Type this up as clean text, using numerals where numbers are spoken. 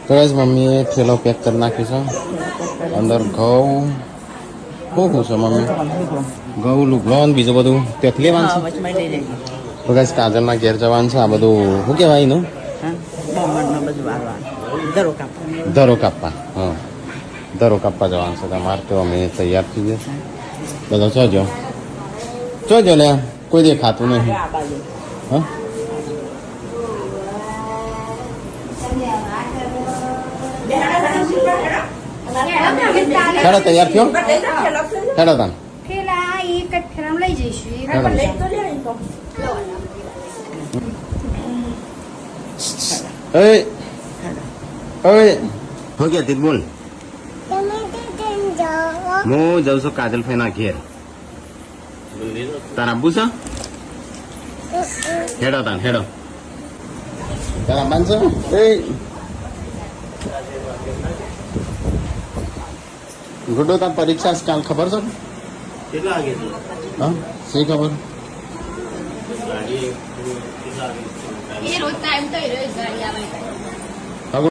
તો જ મમ્મીએ થેલો પેક કરી નાખ્યો છે અંદર ઘઉં શું છે મમ્મી ઘઉં લુગડો ને બીજું બધું ત્યાંથી લેવાનું છે તો ગાઈસ કાજલના ઘેર જવાનું છે આ બધું શું કહેવાય એનું ધરો કાપવા હા ધરો કાપવા જવાનું છે તમારે તો અમે તૈયાર થઈ જશે બધા જોજો લે કોઈ દેખાતું નહીં હા હેડો તૈયાર થયો હેડો તાન લઈ જઈશું હો ગયા તીત બોલ હું જાઉં છું કાજલ ફેના ઘેર તારા આબુ છે હેડો તાન હેડો તારા બાંધશો ગુડ્ડો તાર પરીક્ષા કાલ ખબર છે કેટલા વાગે હા શી ખબર એ રોજ ટાઈમ તો એ રોજ ગાડી આવે